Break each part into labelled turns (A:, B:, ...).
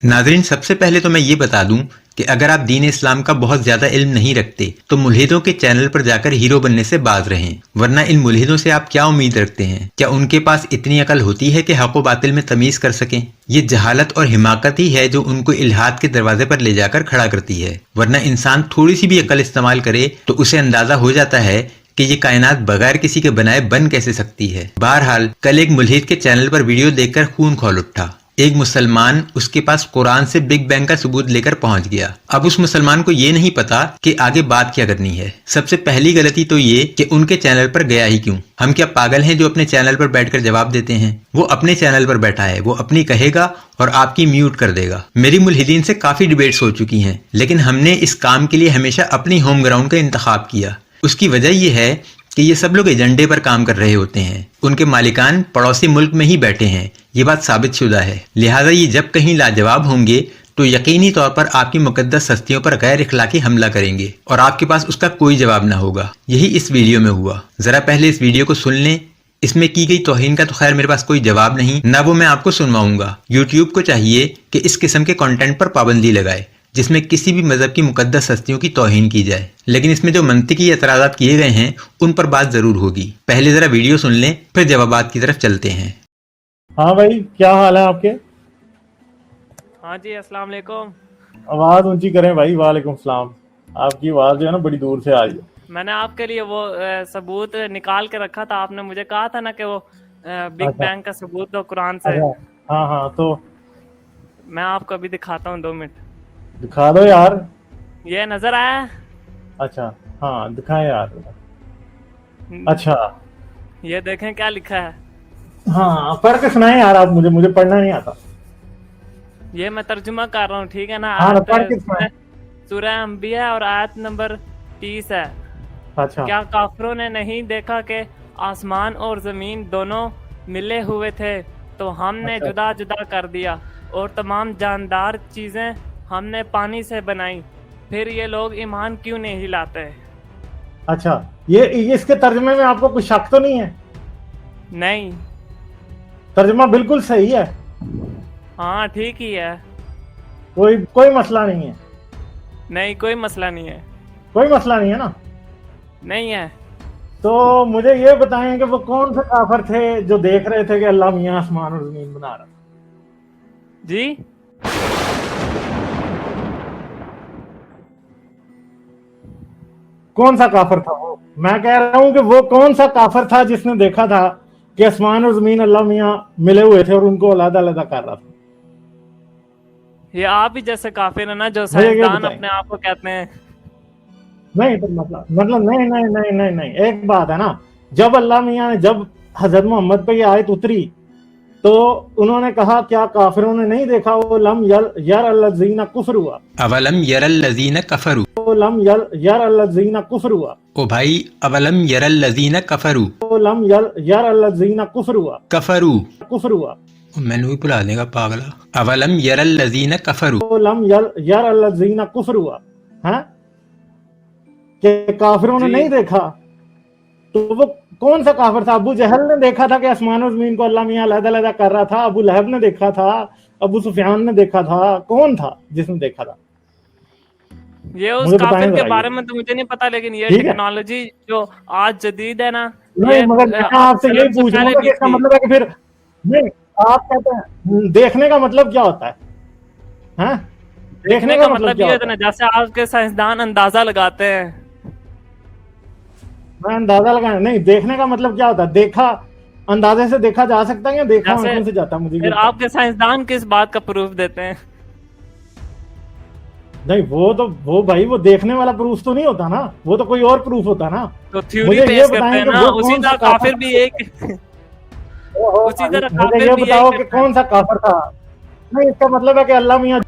A: ناظرین، سب سے پہلے تو میں یہ بتا دوں کہ اگر آپ دین اسلام کا بہت زیادہ علم نہیں رکھتے تو ملحدوں کے چینل پر جا کر ہیرو بننے سے باز رہیں، ورنہ ان ملحدوں سے آپ کیا امید رکھتے ہیں؟ کیا ان کے پاس اتنی عقل ہوتی ہے کہ حق و باطل میں تمیز کر سکیں؟ یہ جہالت اور حماقت ہی ہے جو ان کو الحاد کے دروازے پر لے جا کر کھڑا کرتی ہے، ورنہ انسان تھوڑی سی بھی عقل استعمال کرے تو اسے اندازہ ہو جاتا ہے کہ یہ کائنات بغیر کسی کے بنائے بن کیسے سکتی ہے۔ بہرحال کل ایک ملحد کے چینل پر ویڈیو دیکھ کر خون کھول اٹھا۔ ایک مسلمان اس کے پاس قرآن سے بگ بینگ کا ثبوت لے کر پہنچ گیا۔ اب اس مسلمان کو یہ نہیں پتا کہ آگے بات کیا کرنی ہے۔ سب سے پہلی غلطی تو یہ کہ ان کے چینل پر گیا ہی کیوں؟ ہم کیا پاگل ہیں جو اپنے چینل پر بیٹھ کر جواب دیتے ہیں؟ وہ اپنے چینل پر بیٹھا ہے، وہ اپنی کہے گا اور آپ کی میوٹ کر دے گا۔ میری ملحدین سے کافی ڈیبیٹس ہو چکی ہیں، لیکن ہم نے اس کام کے لیے ہمیشہ اپنی ہوم گراؤنڈ کا انتخاب کیا۔ اس کی وجہ یہ ہے کہ یہ سب لوگ ایجنڈے پر کام کر رہے ہوتے ہیں، ان کے مالکان پڑوسی ملک میں ہی بیٹھے ہیں، یہ بات ثابت شدہ ہے۔ لہٰذا یہ جب کہیں لاجواب ہوں گے تو یقینی طور پر آپ کی مقدس ہستیوں پر غیر اخلاقی حملہ کریں گے اور آپ کے پاس اس کا کوئی جواب نہ ہوگا۔ یہی اس ویڈیو میں ہوا۔ ذرا پہلے اس ویڈیو کو سن لیں۔ اس میں کی گئی توہین کا تو خیر میرے پاس کوئی جواب نہیں، نہ وہ میں آپ کو سنواؤں گا۔ یوٹیوب کو چاہیے کہ اس قسم کے کنٹینٹ پر پابندی لگائے جس میں کسی بھی مذہب کی مقدس ہستیوں کی توہین کی جائے، لیکن اس میں جو منطقی اعتراضات کیے گئے ہیں ان پر بات ضرور ہوگی۔ پہلے ذرا ویڈیو سن لیں، پھر جوابات کی طرف چلتے ہیں۔
B: ہاں بھائی، کیا حال ہے آپ کے؟
C: ہاں جی، السلام علیکم۔
B: آواز اونچی کریں بھائی۔ وعلیکم السلام۔ آپ کی آواز جو ہے نا بڑی دور سے آ رہی ہے۔
C: میں نے آپ کے لیے وہ ثبوت نکال کے رکھا تھا، آپ نے مجھے کہا تھا نا کہ وہ بگ بینگ کا ثبوت دو قرآن سے۔
B: ہاں تو
C: میں آپ کو ابھی دکھاتا ہوں، 2 منٹ۔
B: دکھا دو یار۔
C: یہ نظر آیا؟
B: اچھا ہاں دکھائیں یار۔ اچھا
C: یہ دیکھیں کیا لکھا ہے۔
B: ہاں پڑھ کے سنائیں یار آپ، مجھے پڑھنا نہیں آتا۔
C: یہ میں ترجمہ کر رہا ہوں، ٹھیک ہے نا؟
B: ہاں پڑھ کے سنائیں۔
C: سورہ انبیاء اور آیت نمبر 30 ہے۔
B: اچھا
C: کیا کافروں نے نہیں دیکھا کہ آسمان اور زمین دونوں ملے ہوئے تھے تو ہم نے جدا جدا کر دیا، اور تمام جاندار چیزیں ہم نے پانی سے بنائی، پھر یہ لوگ ایمان کیوں نہیں لاتے؟
B: اچھا، یہ اس کے ترجمے میں آپ کو کچھ شک تو نہیں ہے؟
C: نہیں،
B: ترجمہ بالکل صحیح ہے۔
C: ہاں ٹھیک ہی ہے،
B: کوئی مسئلہ نہیں ہے؟
C: نہیں کوئی مسئلہ نہیں ہے۔
B: کوئی مسئلہ نہیں ہے نا؟
C: نہیں ہے۔
B: تو مجھے یہ بتائیں کہ وہ کون سے کافر تھے جو دیکھ رہے تھے کہ اللہ میاں آسمان اور زمین بنا رہا؟
C: جی
B: کون سا کافر تھا وہ؟ میں کہہ رہا ہوں کہ وہ کون سا کافر تھا جس نے دیکھا تھا کہ آسمان اور زمین اللہ میاں ملے ہوئے تھے اور ان کو علیحدہ علیحدہ کر رہا تھا؟
C: یہ آپ ہی جیسے کافر ہیں نا جو سائنسدان اپنے آپ کو کہتے ہیں۔
B: نہیں تو مطلب نہیں، ایک بات ہے نا، جب اللہ میاں نے جب حضرت محمد پہ یہ آیت اتری تو انہوں نے کہا کیا کافروں نے نہیں دیکھا؟ وہ لم یر الذین کفروا،
A: اولم یر الذین کفروا،
B: وہ لم یر الذین کفروا،
A: او بھائی اولم یر الذین کفروا،
B: وہ لم یر الذین کفروا،
A: کفروا میں نے بھی بلا دے گا پاگلا۔ اولم یر الذین کفروا،
B: وہ لم یر الذین کفروا، ہاں کہ کافروں نے نہیں دیکھا، تو وہ کون سا کافر تھا؟ ابو جہل نے دیکھا تھا کہ آسمان و زمین کو اللہ میاں علیحدہ علیحدہ کر رہا تھا؟ ابو لہب نے دیکھا تھا؟ ابو سفیان نے دیکھا تھا؟ کون تھا جس نے دیکھا تھا؟
C: یہ اس کافر کے بارے میں تو مجھے نہیں پتا، لیکن یہ ٹیکنالوجی جو آج جدید ہے نا،
B: نہیں مگر میں آپ سے یہ پوچھ رہا ہوں کہ اس کا مطلب ہے کہ پھر نہیں، آپ کہتے ہیں دیکھنے کا مطلب کیا ہوتا ہے؟ ہاں
C: دیکھنے کا مطلب یہ ہوتا ہے جیسے آپ کے سائنسدان اندازہ لگاتے ہیں۔
B: میں اندازہ لگانا نہیں، دیکھنے کا مطلب کیا ہوتا ہے؟ دیکھا اندازے سے دیکھا جا سکتا ہے یا دیکھا آنکھوں سے جاتا ہے؟ مجھے
C: پھر آپ کے سائنسدان کس بات کا پروف دیتے ہیں؟
B: نہیں وہ بھائی وہ دیکھنے والا پروف تو نہیں ہوتا نا، وہ تو کوئی اور پروف ہوتا نا۔
C: تو تھیوری پیش کرتے ہیں نا، اسی طرح کافر بھی ایک اسی طرح کافر بھی ایک۔
B: یہ بتاؤ کہ کون سا کافر تھا؟ نہیں اس کا مطلب ہے کہ اللہ میاں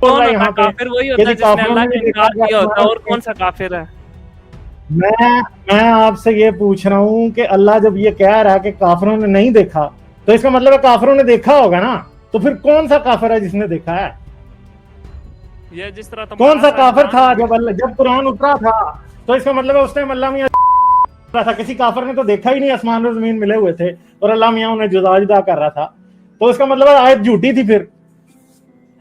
C: کون ہوتا ہے کافر؟ وہی ہوتا ہے جس نے اللہ کا انکار کیا ہوتا ہے، اور کون سا کافر ہے؟
B: میں آپ سے یہ پوچھ رہا ہوں کہ اللہ جب یہ کہہ رہا ہے کہ کافروں نے نہیں دیکھا تو اس کا مطلب ہے کافروں نے دیکھا ہوگا نا، تو پھر کون سا کافر ہے جس نے دیکھا ہے؟
C: یہ جس طرح
B: کون سا کافر تھا جب قرآن اترا تھا؟ تو اس کا مطلب ہے اس ٹائم اللہ میاں تھا، کسی کافر نے تو دیکھا ہی نہیں آسمان اور زمین ملے ہوئے تھے اور اللہ میاں انہیں جدا جدا کر رہا تھا، تو اس کا مطلب ہے آیت جھوٹی تھی پھر،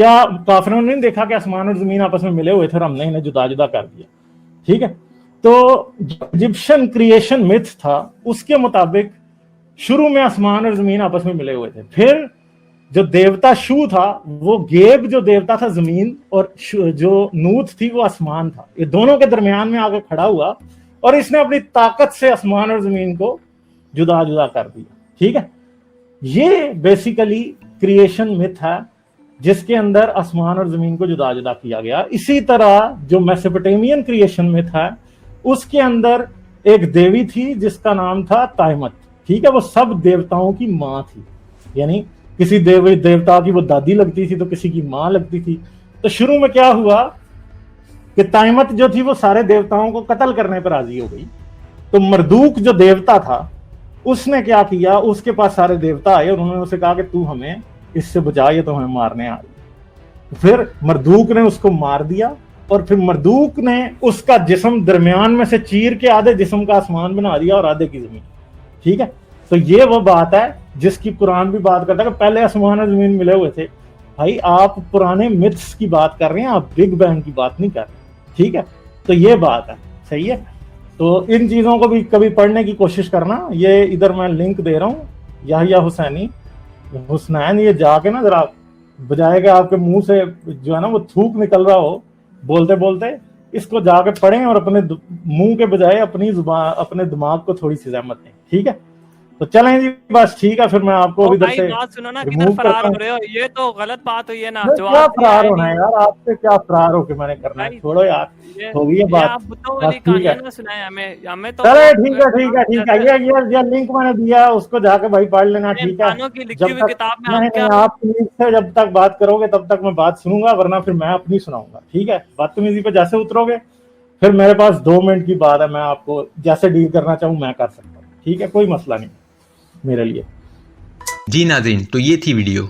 B: کیا کافروں نے نہیں دیکھا کہ آسمان اور زمین آپس میں ملے ہوئے تھے اور ہم نے انہیں جدا جدا کر دیا؟ ٹھیک ہے، تو ایجپشن کریشن میتھ تھا اس کے مطابق شروع میں آسمان اور زمین آپس میں ملے ہوئے تھے، پھر جو دیوتا شو تھا وہ گیب جو دیوتا تھا زمین، اور جو نوت تھی وہ آسمان تھا، یہ دونوں کے درمیان میں آ کے کھڑا ہوا اور اس نے اپنی طاقت سے آسمان اور زمین کو جدا جدا کر دیا. ٹھیک ہے، یہ بیسیکلی کریشن متھ ہے جس کے اندر آسمان اور زمین کو جدا جدا کیا گیا. اسی طرح جو میسوپوٹیمین کریشن متھ ہے اس کے اندر ایک دیوی تھی جس کا نام تھا تائمت. ٹھیک ہے، وہ سب دیوتاؤں کی ماں تھی، یعنی کسی دیوتا کی وہ دادی لگتی تھی تو کسی کی ماں لگتی تھی. تو شروع میں کیا ہوا کہ تائمت جو تھی وہ سارے دیوتاؤں کو قتل کرنے پر راضی ہو گئی. تو مردوک جو دیوتا تھا اس نے کیا کیا، اس کے پاس سارے دیوتا آئے اور انہوں نے اسے کہا کہ تو ہمیں اس سے بچا، یہ تو ہمیں مارنے آ رہی. پھر مردوک نے اس کو مار دیا اور پھر مردوک نے اس کا جسم درمیان میں سے چیر کے آدھے جسم کا آسمان بنا دیا اور آدھے کی زمین. ٹھیک ہے، تو یہ وہ بات ہے جس کی قرآن بھی بات کرتا ہے کہ پہلے آسمان اور زمین ملے ہوئے تھے. بھائی آپ پرانے متھس کی بات کر رہے ہیں، آپ بگ بینگ کی بات نہیں کر رہے. ٹھیک ہے، تو یہ بات ہے، صحیح ہے. تو ان چیزوں کو بھی کبھی پڑھنے کی کوشش کرنا. یہ ادھر میں لنک دے رہا ہوں، یحییٰ حسینی حسنین، یہ جا کے نا ذرا بجائے کہ آپ کے منہ سے جو ہے نا وہ تھوک نکل رہا ہو بولتے بولتے، اس کو جا کے پڑھیں اور اپنے منہ کے بجائے اپنی زبان اپنے دماغ کو تھوڑی سی زحمت دیں. ٹھیک ہے، تو چلیں جی بس ٹھیک ہے، پھر میں آپ کو ادھر سے
C: بات سنو نا، کدھر
B: ریموو
C: فرار
B: کرتا
C: ہو
B: ہوں.
C: رہے ہو؟ یہ تو غلط بات ہوئی ہے نا،
B: کیا
C: جواب دیا
B: فرار
C: ہے
B: ہونا ہے
C: نہیں
B: یار، آپ سے کیا فرار ہو کے میں نے کرنا ہے؟
C: بھائی.
B: چھوڑو یار، ہو گئی ہے
C: یہ
B: بات.
C: آپ بتوں
B: بس
C: والی
B: ٹھیک ہے،
C: کہانیاں نہ سنائیں ہمیں تو
B: چلے
C: وہ
B: ٹھیک ہے ٹھیک ہے ٹھیک ہے، یہ لنک میں نے دیا اس کو جا کے بھائی پڑھ لینا. ٹھیک ہے،
C: انسانوں کی لکھی
B: جب
C: ہوئی
B: تک
C: کتاب میں
B: نہیں
C: آپ کیا
B: آپ تمیز سے جب تک بات کرو گے تب تک میں بات سنوں گا، ورنہ پھر میں اپنی سناؤں گا. ٹھیک ہے، بدتمیزی پہ جیسے اترو گے پھر میرے پاس 2 منٹ کی بات ہے، میں آپ کو جیسے ڈیل کرنا چاہوں میں کر سکتا ہوں. ٹھیک ہے، کوئی مسئلہ نہیں میرے لیے.
A: جی ناظرین، تو یہ تھی ویڈیو.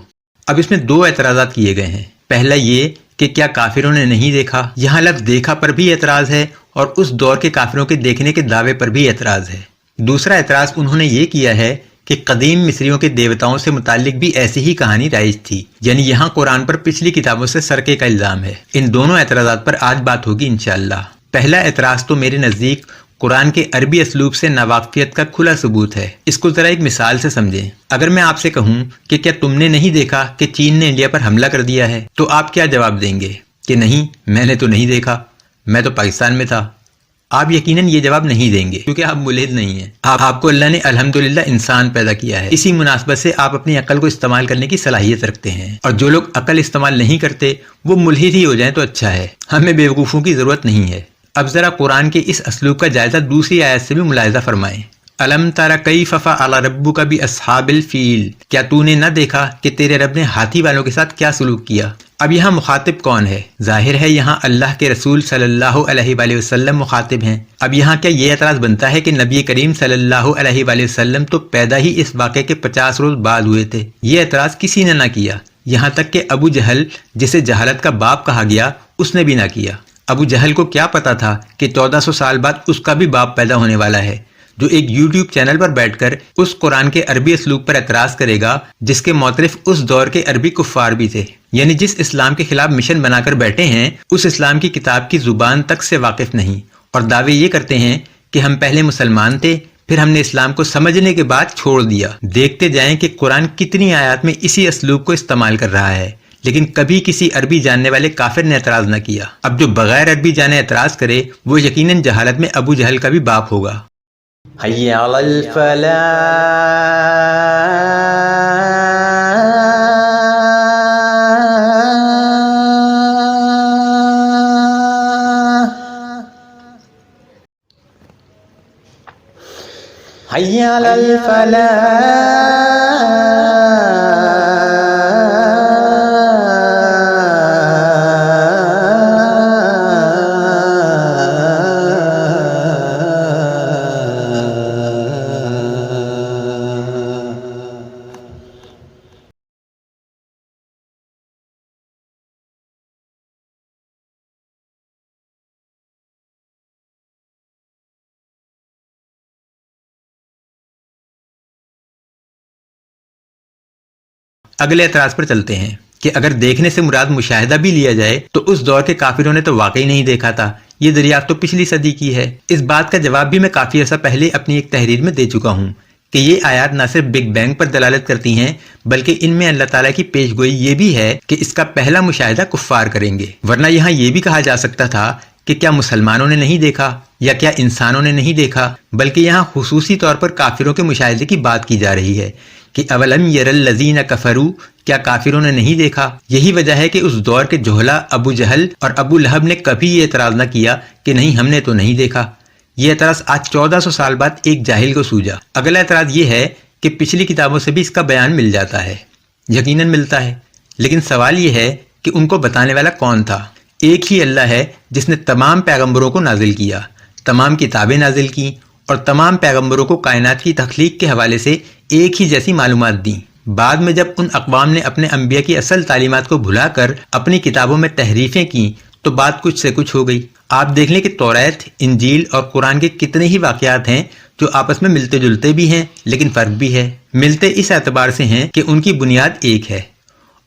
A: اب اس میں 2 اعتراضات کیے گئے ہیں. پہلا یہ کہ کیا کافروں نے نہیں دیکھا، یہاں لفظ دیکھا پر بھی اعتراض ہے، اور اس دور کے کافروں کے دیکھنے کے دعوے پر بھی اعتراض ہے. دوسرا اعتراض انہوں نے یہ کیا ہے کہ قدیم مصریوں کے دیوتاؤں سے متعلق بھی ایسی ہی کہانی رائج تھی، یعنی یہاں قرآن پر پچھلی کتابوں سے سرقے کا الزام ہے. ان دونوں اعتراضات پر آج بات ہوگی انشاءاللہ. پہلا اعتراض تو میرے نزدیک قرآن کے عربی اسلوب سے ناواقفیت کا کھلا ثبوت ہے. اس کو ذرا ایک مثال سے سمجھیں. اگر میں آپ سے کہوں کہ کیا تم نے نہیں دیکھا کہ چین نے انڈیا پر حملہ کر دیا ہے، تو آپ کیا جواب دیں گے؟ کہ نہیں، میں نے تو نہیں دیکھا، میں تو پاکستان میں تھا. آپ یقیناً یہ جواب نہیں دیں گے کیونکہ آپ ملحد نہیں ہیں. آپ کو اللہ نے الحمدللہ انسان پیدا کیا ہے، اسی مناسبت سے آپ اپنی عقل کو استعمال کرنے کی صلاحیت رکھتے ہیں، اور جو لوگ عقل استعمال نہیں کرتے وہ ملحد ہی ہو جائیں تو اچھا ہے. ہمیں بیوقوفوں کی ضرورت نہیں ہے. اب ذرا قرآن کے اس اسلوب کا جائزہ دوسری آیت سے بھی ملاحظہ فرمائیں. الم تر کیف فعل ربک باصحاب الفیل، کیا تو نے نہ دیکھا کہ تیرے رب نے ہاتھی والوں کے ساتھ کیا سلوک کیا؟ اب یہاں مخاطب کون ہے؟ ظاہر ہے یہاں اللہ کے رسول صلی اللہ علیہ وآلہ وسلم مخاطب ہیں. اب یہاں کیا یہ اعتراض بنتا ہے کہ نبی کریم صلی اللہ علیہ وآلہ وسلم تو پیدا ہی اس واقعے کے 50 روز بعد ہوئے تھے؟ یہ اعتراض کسی نے نہ کیا، یہاں تک کہ ابو جہل جسے جہالت کا باپ کہا گیا اس نے بھی نہ کیا. ابو جہل کو کیا پتا تھا کہ 1400 سال بعد اس کا بھی باپ پیدا ہونے والا ہے، جو ایک یوٹیوب چینل پر بیٹھ کر اس قرآن کے عربی اسلوب پر اعتراض کرے گا جس کے موطرف اس دور کے عربی کفار بھی تھے، یعنی جس اسلام کے خلاف مشن بنا کر بیٹھے ہیں اس اسلام کی کتاب کی زبان تک سے واقف نہیں، اور دعوے یہ کرتے ہیں کہ ہم پہلے مسلمان تھے، پھر ہم نے اسلام کو سمجھنے کے بعد چھوڑ دیا. دیکھتے جائیں کہ قرآن کتنی آیات میں اسی اسلوب کو استعمال کر رہا ہے، لیکن کبھی کسی عربی جاننے والے کافر نے اعتراض نہ کیا. اب جو بغیر عربی جانے اعتراض کرے وہ یقیناً جہالت میں ابو جہل کا بھی باپ ہوگا.
D: حی علی الفلاح. حی علی الفلاح.
A: اگلے اعتراض پر چلتے ہیں. کہ اگر دیکھنے سے مراد مشاہدہ بھی لیا جائے تو اس دور کے کافروں نے تو واقعی نہیں دیکھا تھا، یہ دریافت تو پچھلی صدی کی ہے۔ اس بات کا جواب بھی میں کافی عرصہ پہلے اپنی ایک تحریر میں دے چکا ہوں کہ یہ آیات نہ صرف بگ بینگ پر دلالت کرتی ہیں بلکہ ان میں اللہ تعالیٰ کی پیش گوئی یہ بھی ہے کہ اس کا پہلا مشاہدہ کفار کریں گے، ورنہ یہاں یہ بھی کہا جا سکتا تھا کہ کیا مسلمانوں نے نہیں دیکھا یا کیا انسانوں نے نہیں دیکھا، بلکہ یہاں خصوصی طور پر کافروں کے مشاہدے کی بات کی جا رہی ہے کہ اولم یر الذین کفروا، کیا کافروں نے نہیں دیکھا۔ یہی وجہ ہے کہ اس دور کے جہلا ابو جہل اور ابو لہب نے کبھی یہ اعتراض نہ کیا کہ نہیں ہم نے تو نہیں دیکھا۔ یہ اعتراض آج 1400 سال بعد ایک جاہل کو سوجا۔ اگلا اعتراض یہ ہے کہ پچھلی کتابوں سے بھی اس کا بیان مل جاتا ہے، یقیناً ملتا ہے، لیکن سوال یہ ہے کہ ان کو بتانے والا کون تھا؟ ایک ہی اللہ ہے جس نے تمام پیغمبروں کو نازل کیا، تمام کتابیں نازل کی اور تمام پیغمبروں کو کائنات کی تخلیق کے حوالے سے ایک ہی جیسی معلومات دیں۔ بعد میں جب ان اقوام نے اپنے انبیاء کی اصل تعلیمات کو بھلا کر اپنی کتابوں میں تحریفیں کی تو بات کچھ سے کچھ ہو گئی۔ آپ دیکھ لیں کہ توریت، انجیل اور قرآن کے کتنے ہی واقعات ہیں جو آپس میں ملتے جلتے بھی ہیں لیکن فرق بھی ہے۔ ملتے اس اعتبار سے ہیں کہ ان کی بنیاد ایک ہے،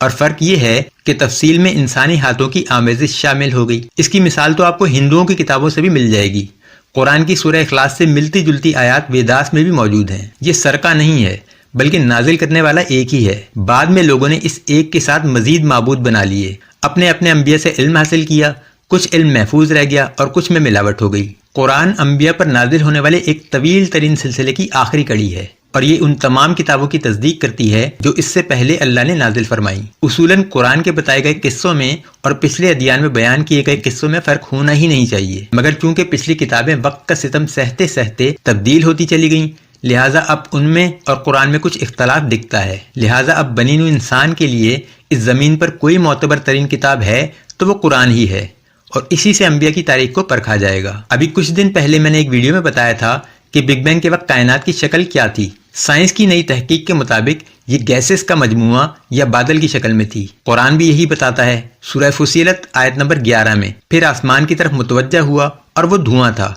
A: اور فرق یہ ہے کہ تفصیل میں انسانی ہاتھوں کی آمیزش شامل ہو گئی۔ اس کی مثال تو آپ کو ہندوؤں کی کتابوں سے بھی مل جائے گی۔ قرآن کی سورہ اخلاص سے ملتی جلتی آیات ویداس میں بھی موجود ہیں۔ یہ سرقہ نہیں ہے بلکہ نازل کرنے والا ایک ہی ہے۔ بعد میں لوگوں نے اس ایک کے ساتھ مزید معبود بنا لیے، اپنے اپنے انبیاء سے علم حاصل کیا، کچھ علم محفوظ رہ گیا اور کچھ میں ملاوٹ ہو گئی۔ قرآن انبیاء پر نازل ہونے والے ایک طویل ترین سلسلے کی آخری کڑی ہے، اور یہ ان تمام کتابوں کی تصدیق کرتی ہے جو اس سے پہلے اللہ نے نازل فرمائی۔ اصولاً قرآن کے بتائے گئے قصوں میں اور پچھلے ادیان میں بیان کیے گئے قصوں میں فرق ہونا ہی نہیں چاہیے، مگر چونکہ پچھلی کتابیں وقت کا ستم سہتے سہتے تبدیل ہوتی چلی گئیں، لہٰذا اب ان میں اور قرآن میں کچھ اختلاف دکھتا ہے۔ لہٰذا اب بنی نوع انسان کے لیے اس زمین پر کوئی معتبر ترین کتاب ہے تو وہ قرآن ہی ہے، اور اسی سے انبیاء کی تاریخ کو پرکھا جائے گا۔ ابھی کچھ دن پہلے میں نے ایک ویڈیو میں بتایا تھا کہ بگ بینگ کے وقت کائنات کی شکل کیا تھی۔ سائنس کی نئی تحقیق کے مطابق یہ گیسز کا مجموعہ یا بادل کی شکل میں تھی۔ قرآن بھی یہی بتاتا ہے، سورہ فصیلت آیت نمبر 11 میں۔ پھر آسمان کی طرف متوجہ ہوا اور وہ دھواں تھا،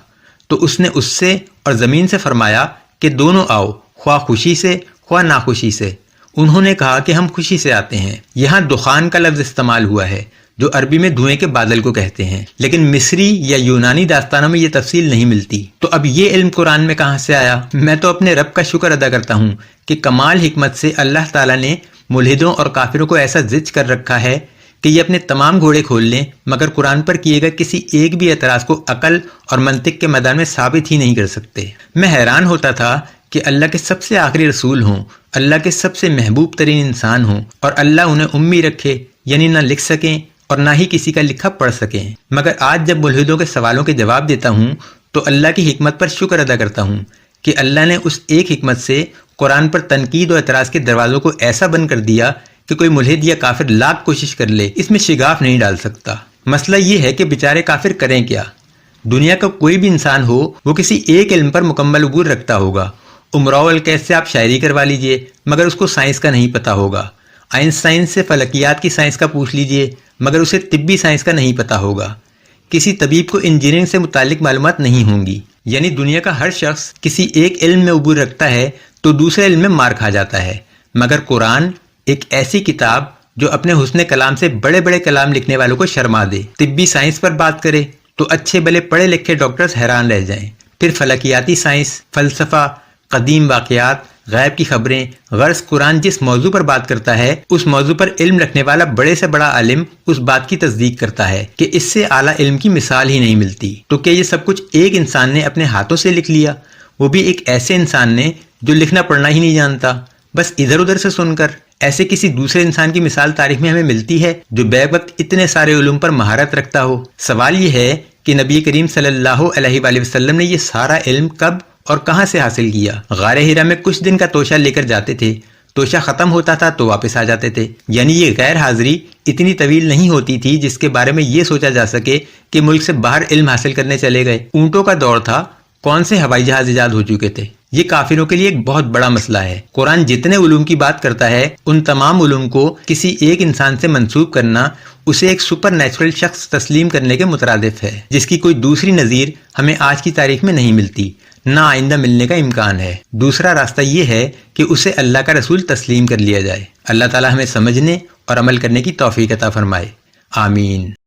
A: تو اس نے اس سے اور زمین سے فرمایا کہ دونوں آؤ، خواہ خوشی سے خواہ ناخوشی سے۔ انہوں نے کہا کہ ہم خوشی سے آتے ہیں۔ یہاں دخان کا لفظ استعمال ہوا ہے جو عربی میں دھوئیں کے بادل کو کہتے ہیں، لیکن مصری یا یونانی داستانوں میں یہ تفصیل نہیں ملتی۔ تو اب یہ علم قرآن میں کہاں سے آیا؟ میں تو اپنے رب کا شکر ادا کرتا ہوں کہ کمال حکمت سے اللہ تعالیٰ نے ملحدوں اور کافروں کو ایسا زج کر رکھا ہے کہ یہ اپنے تمام گھوڑے کھول لیں مگر قرآن پر کیے گئے کسی ایک بھی اعتراض کو عقل اور منطق کے میدان میں ثابت ہی نہیں کر سکتے۔ میں حیران ہوتا تھا کہ اللہ کے سب سے آخری رسول ہوں، اللہ کے سب سے محبوب ترین انسان ہوں، اور اللہ انہیں امی رکھے، یعنی نہ لکھ سکیں اور نہ ہی کسی کا لکھا پڑھ سکیں۔ مگر آج جب ملحدوں کے سوالوں کے جواب دیتا ہوں تو اللہ کی حکمت پر شکر ادا کرتا ہوں کہ اللہ نے اس ایک حکمت سے قرآن پر تنقید و اعتراض کے دروازوں کو ایسا بند کر دیا کہ کوئی ملحد یا کافر لاکھ کوشش کر لے اس میں شگاف نہیں ڈال سکتا۔ مسئلہ یہ ہے کہ بیچارے کافر کریں کیا؟ دنیا کا کوئی بھی انسان ہو وہ کسی ایک علم پر مکمل عبور رکھتا ہوگا۔ امراء القیس سے آپ شاعری کروا لیجئے مگر اس کو سائنس کا نہیں پتا ہوگا۔ آئنسٹائن سے فلکیات کی سائنس کا پوچھ لیجئے مگر اسے طبی سائنس کا نہیں پتا ہوگا۔ کسی طبیب کو انجینئرنگ سے متعلق معلومات نہیں ہوں گی۔ یعنی دنیا کا ہر شخص کسی ایک علم میں عبور رکھتا ہے تو دوسرے علم میں مار کھا جاتا ہے، مگر قرآن ایک ایسی کتاب جو اپنے حسن کلام سے بڑے بڑے کلام لکھنے والوں کو شرما دے۔ طبی سائنس پر بات کرے تو اچھے بھلے پڑھے لکھے ڈاکٹرز حیران رہ جائیں، پھر فلکیاتی سائنس، فلسفہ، قدیم واقعات، غیب کی خبریں، غرض قرآن جس موضوع پر بات کرتا ہے اس موضوع پر علم رکھنے والا بڑے سے بڑا عالم اس بات کی تصدیق کرتا ہے کہ اس سے اعلیٰ علم کی مثال ہی نہیں ملتی۔ تو کیا یہ سب کچھ ایک انسان نے اپنے ہاتھوں سے لکھ لیا، وہ بھی ایک ایسے انسان نے جو لکھنا پڑھنا ہی نہیں جانتا، بس ادھر ادھر سے سن کر؟ ایسے کسی دوسرے انسان کی مثال تاریخ میں ہمیں ملتی ہے جو بیک وقت اتنے سارے علوم پر مہارت رکھتا ہو؟ سوال یہ ہے کہ نبی کریم صلی اللہ علیہ وآلہ وسلم نے یہ سارا علم کب اور کہاں سے حاصل کیا؟ غار ہیرا میں کچھ دن کا توشہ لے کر جاتے تھے، توشہ ختم ہوتا تھا تو واپس آ جاتے تھے۔ یعنی یہ غیر حاضری اتنی طویل نہیں ہوتی تھی جس کے بارے میں یہ سوچا جا سکے کہ ملک سے باہر علم حاصل کرنے چلے گئے۔ اونٹوں کا دور تھا، کون سے ہوائی جہاز ایجاد ہو چکے تھے؟ یہ کافروں کے لیے ایک بہت بڑا مسئلہ ہے۔ قرآن جتنے علوم کی بات کرتا ہے ان تمام علوم کو کسی ایک انسان سے منسوب کرنا اسے ایک سپر نیچرل شخص تسلیم کرنے کے مترادف ہے جس کی کوئی دوسری نظیر ہمیں آج کی تاریخ میں نہیں ملتی، نہ آئندہ ملنے کا امکان ہے۔ دوسرا راستہ یہ ہے کہ اسے اللہ کا رسول تسلیم کر لیا جائے۔ اللہ تعالی ہمیں سمجھنے اور عمل کرنے کی توفیق عطا فرمائے، آمین۔